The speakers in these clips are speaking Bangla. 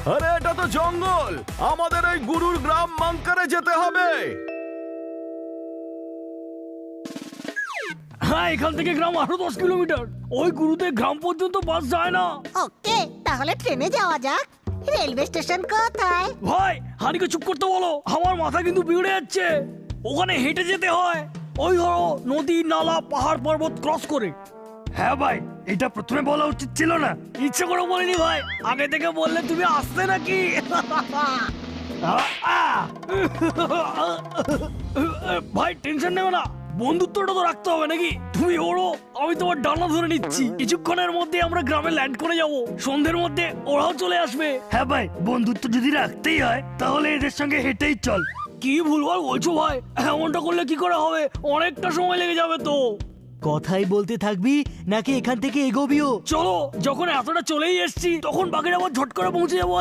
আরে এটা তো জঙ্গল, আমাদের এই গুরুর গ্রাম মাঙ্কারে যেতে হবে। হ্যাঁ, এখান থেকে গ্রাম আরো 10 কিলোমিটার। ওই গুরুদের গ্রাম পর্যন্ত বাস যায় না। ওকে, তাহলে ট্রেনে যাওয়া যাক। রেলওয়ে স্টেশন কোথায়? ভাই, হানিকে চুপ করতে বলো, আমার মাথা কিন্তু বিগড়ে যাচ্ছে। ওখানে হেঁটে যেতে হয়, ওই ধরো নদী, নালা, পাহাড়, পর্বত ক্রস করে। হ্যাঁ ভাই, এটা প্রথমে বলা উচিত ছিল না। ইচ্ছে করে বলিনি ভাই, আগে থেকে বললে তুমি আসতে নাকি? ভাই টেনশন নেবে না, বন্ধুত্বটা তো রাখতে হবে নাকি? তুমি ওড়ো, আমি তোমার ডানা ধরে নিচ্ছি। কিছুক্ষণের মধ্যে আমরা গ্রামে ল্যান্ড করে যাব, সন্ধ্যের মধ্যে ওরাও চলে আসবে। হ্যাঁ ভাই, বন্ধুত্ব যদি রাখতেই হয় তাহলে এদের সঙ্গে হেঁটেই চল। কি ভুলভাল বলছো ভাই, এমনটা করলে কি করে হবে? অনেকটা সময় লেগে যাবে তো। কথাই বলতে থাকবি নাকি এখান থেকে এগোবিও? চলো, যখন এতটা চলেই এসছি তখন বাকির আবার ঝট করে পৌঁছে যাবো।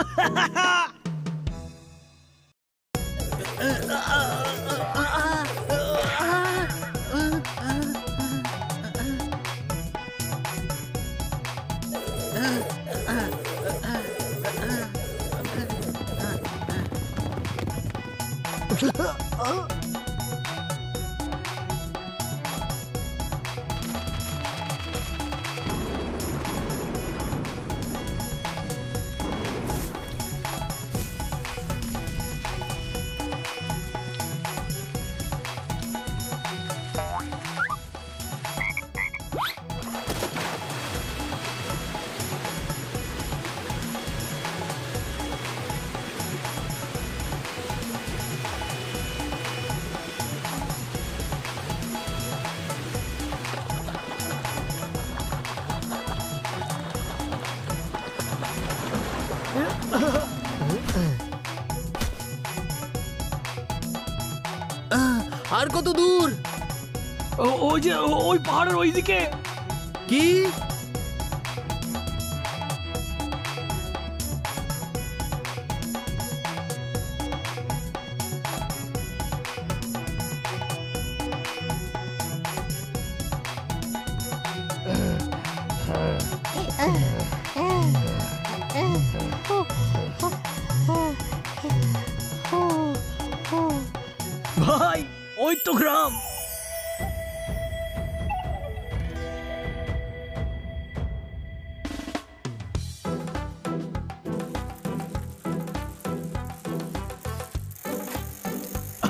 আর কত দূর? ওই যে ওই পাহাড়ের ওইদিকে। কি? ভাই, ওই তো গ্রাম।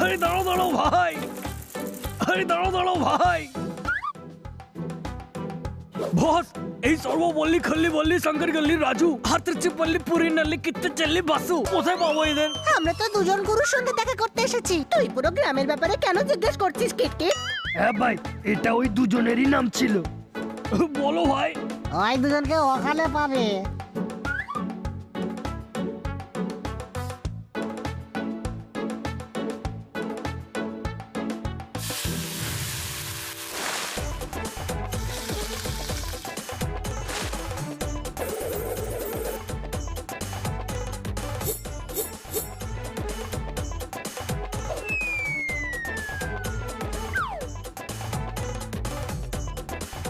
আরে দাঁড়াও দাঁড়াও ভাই, আরে দাঁড়াও দাঁড়াও ভাই। বস, এই সর্বপল্লী খল্লি বল্লি শঙ্কর গল্লি রাজু হাতৃচিপল্লি পুরী নাল্লি কিত্তে চল্লি বাসু, কোথায় পাবো এদের? আমরা তো দুজন গুরুর সঙ্গে দেখা করতে এসেছি। তুই পুরো গ্রামের ব্যাপারে কেন জিজ্ঞেস করছিস কিটকিট? হ্যাঁ ভাই, এটা ওই দুজনেরই নাম ছিল। বলো ভাই। ওই দুজনকে ওখানে পাবে।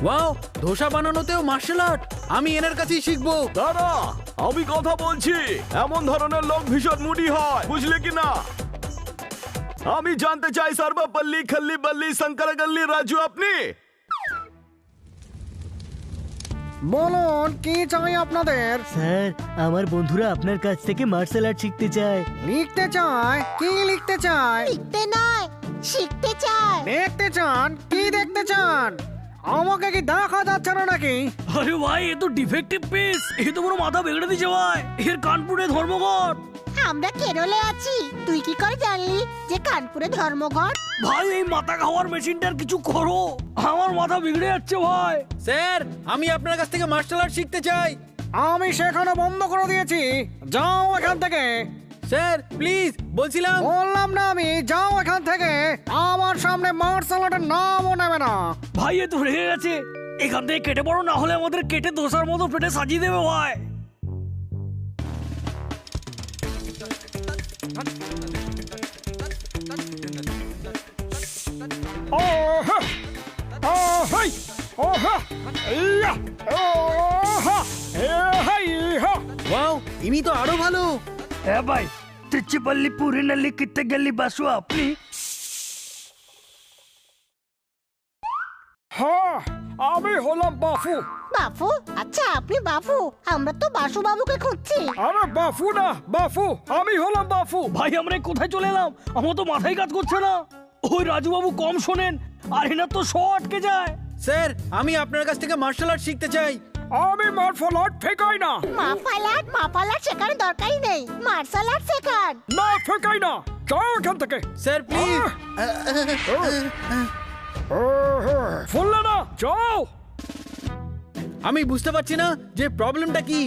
ওয়াও, ধোসা বানানোতেও মার্শাল আর্ট। আমি এনার কাছেই শিখবো। দাদা, আমি কথা বলছি, এমন ধরনের লোক ভীষণ মুডি হয়, বুঝলে কি না? আমি জানতে চাই সর্বপল্লী খল্লি বল্লি শঙ্কর গল্লি রাজু আপনি? বলুন, কি চাই আপনাদের? স্যার, আমার বন্ধুরা আপনার কাছ থেকে মার্শাল আর্ট শিখতে চায়। লিখতে চায়? কি লিখতে চায়? লিখতে নয়, শিখতে চায়। দেখতে চান? কি দেখতে চান? আমাকে কি দেখা যাচ্ছে না নাকি? আরে ভাই, এ তো ডিফেক্টিভ পিস, এ তো পুরো মাথা বিগড়ে দিয়েছে ভাই। এর কানপুরে ধর্মঘট। আমরা কেরলে আছি, তুই কি করে জানলি যে কানপুরে ধর্মঘট? ভাই, এই মাথা খাওয়ার মেশিনটার কিছু করো, আমার মাথা বিগড়ে যাচ্ছে ভাই। স্যার, আমি আপনার কাছ থেকে মার্শাল আর্ট শিখতে চাই। আমি শেখানো বন্ধ করে দিয়েছি, যাও এখান থেকে। স্যার প্লিজ, বলছিলাম। বললাম না আমি, যাও এখান থেকে। আমার সামনে মার্শাল আর্টের নামও নেবে না। ভাই, এ তো রেগে গেছে, এখান থেকে কেটে পড়ো, না হলে আমাদের কেটে দোসার মতো পেটে সাজিয়ে দেবে ভাই। ওয়াও, ইনি তো আরো ভালো। হ্যাঁ ভাই, তিচ্ছিপল্লি পুরি নাল্লি কিত্তে গেলি বাসু আপনি। হ্যাঁ, আমি হলাম বাফু। বাফু? আচ্ছা আপনি বাফু, আমরা তো বাসু বাবুকে খুঁজছি। আরে বাফু না, বাফু, আমি হলাম বাফু। ভাই আমরা কোথায় চলে এলাম? আমার তো মাথায় কাজ করছে না। ওই রাজু বাবু কম শোনেন, আর এনার তো শো আটকে যায়। স্যার, আমি আপনার কাছ থেকে মার্শাল আর্ট শিখতে চাই। আমি মার্শাল আর্ট শেখাই না। মাফালাট শেখার দরকারই নেই, মার্শাল আর্ট শেখার। না শেখাই না, যাও এখান থেকে। Sir please. শুনলে না, যাও। আমি বুঝতে পারছি না যে প্রবলেমটা কি।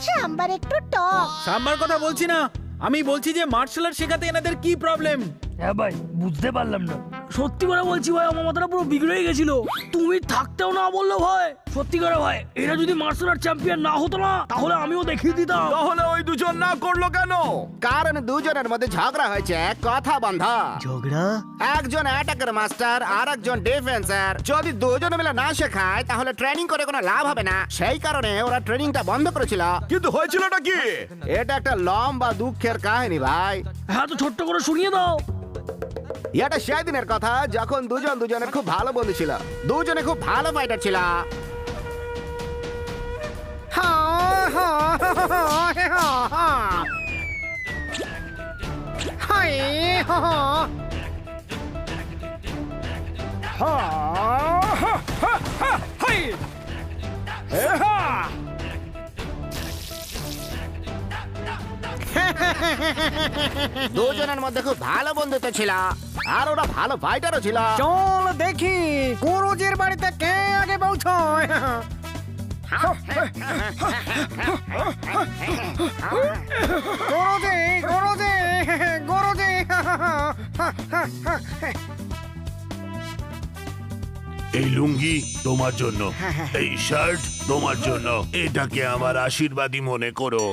সাম্বার একটু টক। সাম্বার কথা বলছি না, আমি বলছি যে মার্শাল আর্ট শেখাতে এনাদের কি প্রবলেম। হ্যাঁ ভাই, বুঝতে পারলাম না। সত্যি করে বলছি ভাই, আমার মাথাটা পুরো বিগড়ে গেছিল। তুমি থাকতেও না বললো ভাই। সত্যি করে ভাই, এরা যদি মার্শাল আর্ট চ্যাম্পিয়ন না হতো না, তাহলে আমিও দেখিয়ে দিতাম। তাহলে ওই দুজন না করলো কেন? কারণ দুজনের মধ্যে ঝগড়া হয়েছে, কথা বন্ধ। ঝগড়া? একজন অ্যাটাকার মাস্টার আর একজন ডিফেন্সার। যদি দুজনে মিলে না শেখায় তাহলে ট্রেনিং করে কোনো লাভ হবে না, সেই কারণে ওরা ট্রেনিংটা বন্ধ করেছিল। কিন্তু হয়েছিলটা কি? এটা একটা লম্বা দুঃখের কাহিনী ভাই। হ্যাঁ, তো ছোট্ট করে শুনিয়ে দাও। এটা সেই দিনের কথা যখন দুজনের খুব ভালো বন্ধু ছিল, দুজনে খুব ভালো ফাইটার ছিল। দুজনের মধ্যে খুব ভালো বন্ধুত্ব ছিল, আর ওরা ভালো ফাইটারও ছিল। চল দেখি গুরুজির বাড়িতে কে আগে পৌঁছয়। গুরুজি, গুরুজি, গুরুজি। এই লুঙ্গি তোমার জন্য, এই শার্ট তোমার জন্য, এটাকে আমার আশীর্বাদই মনে করো।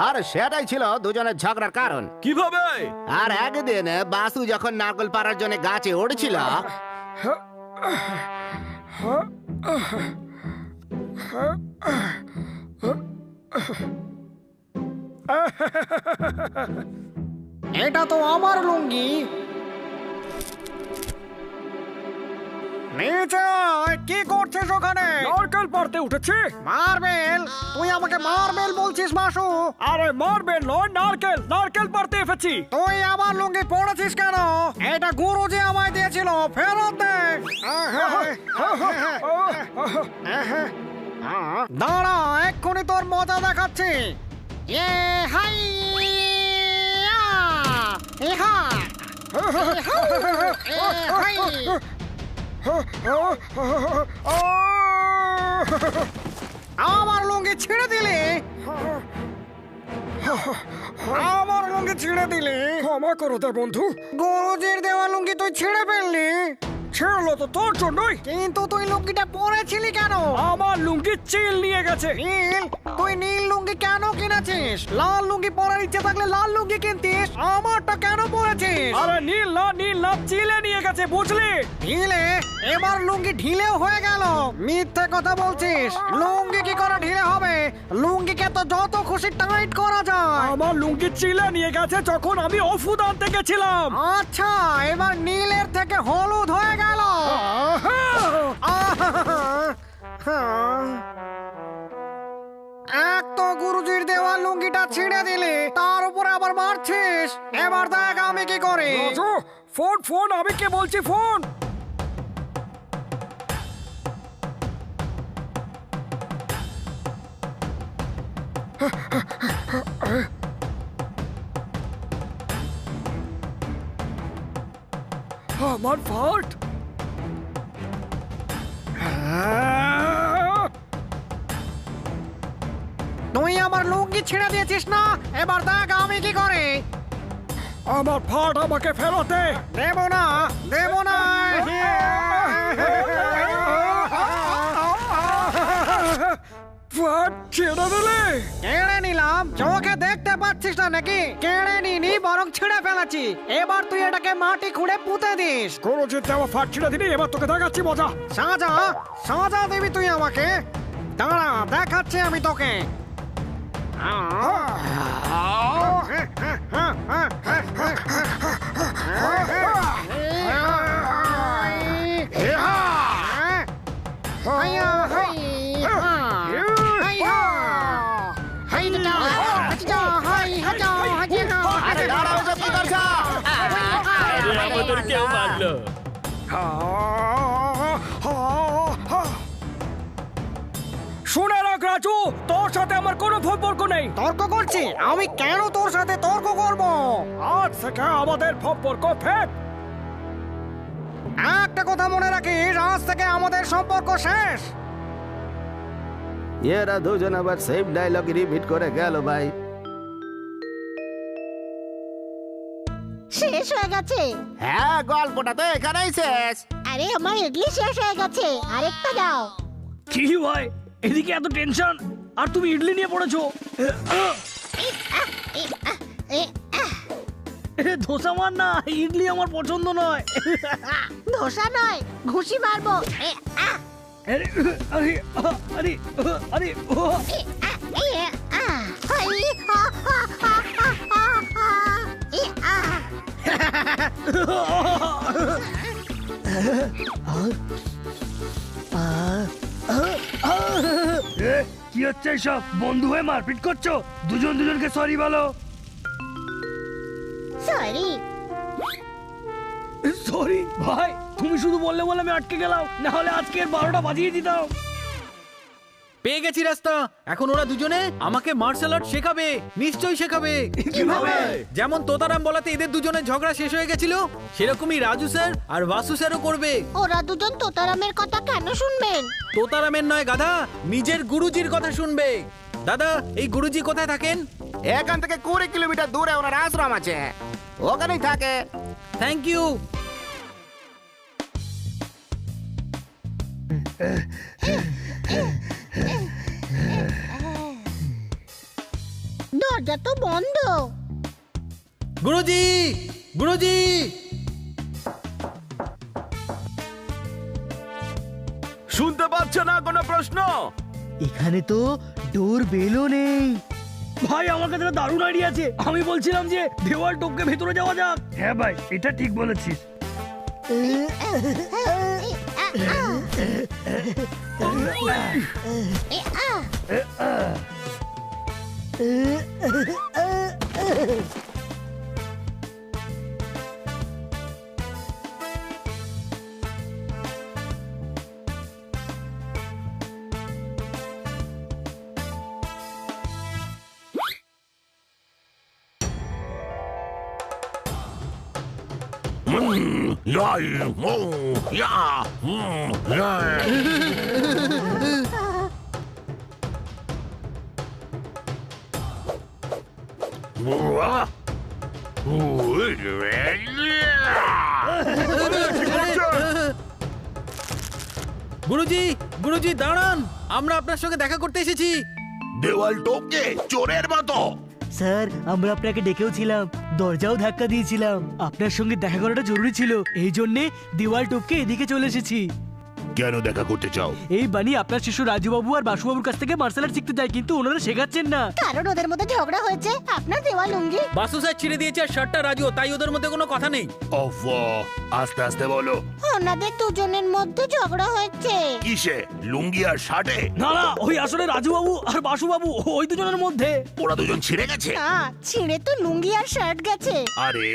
আর সেটাই ছিল দুজনের ঝগড়ার কারণ। কিভাবে? আর একদিন বাসু যখন নারকেল পাড়ার জন্য গাছে উঠছিল, এটা তো আমার লুঙ্গি। নিচে আয়, কি করছিস ওখানে? নারকেল পাড়তে উঠেছি। মার্বেল? তুই আমাকে মার্বেল বলছিস বাসু? আরে মার্বেল নয়, নারকেল, নারকেল পাড়তে এসেছি। তুই আমার লুঙ্গি পড়েছিস কেন? এটা গুরুজি আমায় দিয়েছিল, ফেরত দে। দাঁড়া, এক্ষুনি তোর মজা দেখাচ্ছি। এ হাই ইহা হাই। আমার লুঙ্গি ছিঁড়ে দিলে, আমার লুঙ্গি ছিঁড়ে দিলে। ক্ষমা করো দে বন্ধু। গুরুজির দেওয়া লুঙ্গি তুই ছিঁড়ে ফেললি। ছেড়লো তো তোর জন্যই। কিন্তু তুই লুঙ্গিটা পরেছিলি কেন? আমার লুঙ্গি চিল নিয়ে গেছে। নীল? তুই নীল লুঙ্গি কেন কিনেছিস? লাল লুঙ্গি পরার ইচ্ছে থাকলে লাল লুঙ্গি কিনতিস, আমারটা কেন পরেছিস? আরে নীল না, চিলে নিয়ে গেছে, বুঝলি? ঢিলে? এবার লুঙ্গি ঢিলেও হয়ে গেল। মিথ্যে কথা বলছিস। লুঙ্গি কি করে ঢিলে হবে? লুঙ্গিকে তো যত খুশি টাইট করা যায়। আমার লুঙ্গি চিলে নিয়ে গেছে যখন আমি ওষুধ আনতে গেছিলাম। আচ্ছা, এবার নীলের থেকে হলুদ হয়ে গেল। এক তো গুরুজির দেওয়া লুঙ্গিটা ছিঁড়ে দিলি, তার উপরে আবার মারছিস। এবার দেখ আমি কি করি। ফোন, আমি কে বলছি, ফোন। আমার ফাট। তুই আমার লুঙ্গি ছিঁড়ে দিয়েছিস না, এবার দেখ আমি কি করি। আমার ফাট আমাকে ফেরতে দেব না। ফাট ছেড়ে দিলে? কেড়ে নিলাম, চোখে দেখতে পাচ্ছিস না নাকি? কেড়ে নিনি, বরং ছিঁড়ে ফেলেছি। এবার তুই এটাকে মাটি খুঁড়ে পুঁতে দিস। গুরুজির দেওয়া ফাট ছিঁড়ে দিলি, এবার তোকে দেখাচ্ছি মজা। সাজা দিবি তুই আমাকে? দাঁড়া, দেখাচ্ছি আমি তোকে। আরে দাঁড়াও, এসব কি করছো? আমাদের কেউ মারলো। শুনে রাখ রাজু, তোর সাথে আমার কোনো সম্পর্ক নেই। তর্ক করছি? আমি কেন তোর সাথে তর্ক করব? আজ থেকে আমাদের সম্পর্ক ফেক। একটা কথা মনে রাখিস, আজ থেকে আমাদের সম্পর্ক শেষ। এরা দুজন আবার সেম ডায়লগ রিপিট করে গেল ভাই। শেষ হয়ে গেছে। হ্যাঁ, গল্পটা তো এখানেই শেষ। আরে আমার ইডলি শেষ হয়ে গেছে, আরেকটা দাও। কি ভাই, এদিকে এত টেনশন আর তুমি ইডলি নিয়ে পড়েছো। ধোসা মার না, ইডলি আমার পছন্দ নয়। ধোসা নয়, ঘুষি মারবো। আরে আরে আরে আরে কি হচ্ছে সব? বন্ধু হয়ে মারপিট করছো? দুজন দুজনকে সরি বলো। সরি। সরি ভাই, তুমি শুধু বললে বলে আমি আটকে গেলাম, না হলে আজকে 12টা বাজিয়ে দিতাম। পেয়ে গেছি রাস্তা। এখন ওরা দুজনে আমাকে মার্শাল আর্ট শেখাবে, নিশ্চয়ই শেখাবে। কিভাবে? যেমন তোতারাম বলাতে এদের দুজনের ঝগড়া শেষ হয়ে গেছিল, সেরকমই রাজু স্যার আর বাসু স্যারও করবে। ওরা দুজন তোতারামের কথা কেন শুনবেন? তোতারামের নয় গাধা, নিজের গুরুজির কথা শুনবে। দাদা, এই গুরুজি কোথায় থাকেন? এখান থেকে 20 কিলোমিটার দূরে ওনার আশ্রম আছে, ওখানেই থাকে। Thank you. দরজা তো বন্ধ। গুরুজি, গুরুজি। শুনতে পাচ্ছে না কোনো প্রশ্ন? এখানে তো ডোর বেলও নেই। ভাই, আমার কাছে একটা দারুণ আইডিয়া আছে। আমি বলছিলাম যে দেওয়াল টপকে ভেতরে যাওয়া যাক। হ্যাঁ ভাই, এটা ঠিক বলেছিস। গুরুজি, গুরুজি দাঁড়ান, আমরা আপনার সঙ্গে দেখা করতে এসেছি। দেওয়াল টপকে চোরের মতো। স্যার, আমরা আপনাকে ডেকেও ছিলাম, দরজাও ধাক্কা দিয়েছিলাম। আপনার সঙ্গে দেখা করাটা জরুরি ছিল, এই জন্যে দেওয়াল টপকে এদিকে চলে এসেছি। কেন দেখা করতে চাও? এই বানি আপনার শিশু রাজুবাবু আর বাসুবাবুর কাছ থেকে মার্শাল আর্ট শিখতে চায়, কিন্তু ওনারা শেখাচ্ছেন না। কারণ ওদের মধ্যে ঝগড়া হয়েছে। আপনার দেওয়া লুঙ্গি বাসু স্যার ছিঁড়ে দিয়েছে আর শার্টটা রাজু, তাই ওদের মধ্যে কোনো কথা নেই। অফ, আস্তে আস্তে বলো। ওনাদের দুজনের মধ্যে ঝগড়া হয়েছে। কিসে? লুঙ্গি আর শার্টে? না না, ওই আসলে রাজুবাবু আর বাসুবাবু, ওই দুজনের মধ্যে। ওরা দুজন ছিঁড়ে গেছে? না, ছিঁড়ে তো লুঙ্গি আর শার্ট গেছে। আরে,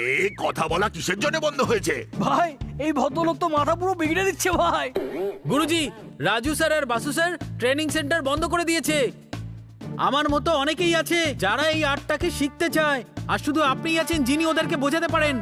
কথা বলা কিসের জন্য বন্ধ হয়েছে? ভাই, এই ভদ্রলোক তো মাথা পুরো বিগড়ে দিচ্ছে ভাই। গুরুজি, রাজু স্যার আর বাসু স্যার ট্রেনিং সেন্টার বন্ধ করে দিয়েছে। আমার মতো অনেকেই আছে যারা এই আর্টটাকে শিখতে চায়, আর শুধু আপনিই আছেন যিনি ওদেরকে বোঝাতে পারেন।